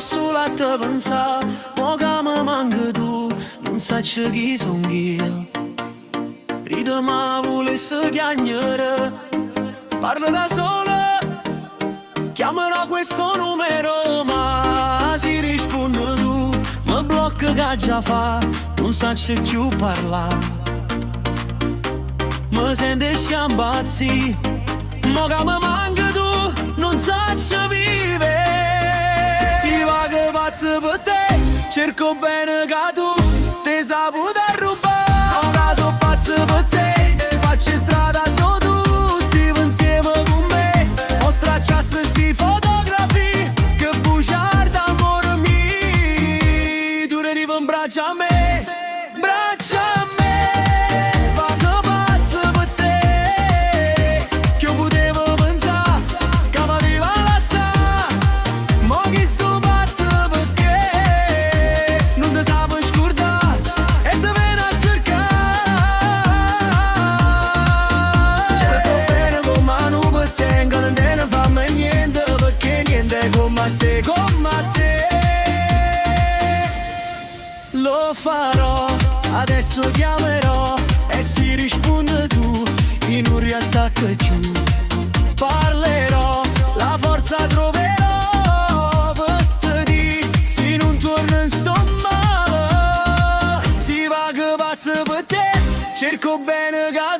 solo a te pensare, mo che mi manca tu, non sai chi sono io. Rido ma volesse chiagnare, parlo da sola, chiamerò questo numero, ma si risponde tu, mi blocca che già fa, non sai più parlare. Mi sente sciambazzi, mo che mi manca tu, non sai vive. Si va che pazzo per te, cerco bene che tu ti saputo rubare. Mo che so pazzo per te, faccio strada a tu, stiamo insieme con me. Ho stracciato sti fotografie, che bugiarda amore mio. Tu arrivi in braccio a me, braccio a me. Lo farò, adesso chiamerò e si risponde tu, in un riattacco più. Parlerò, la forza troverò per te di, se non torno in sto male. Si va che pazzo per te, cerco bene che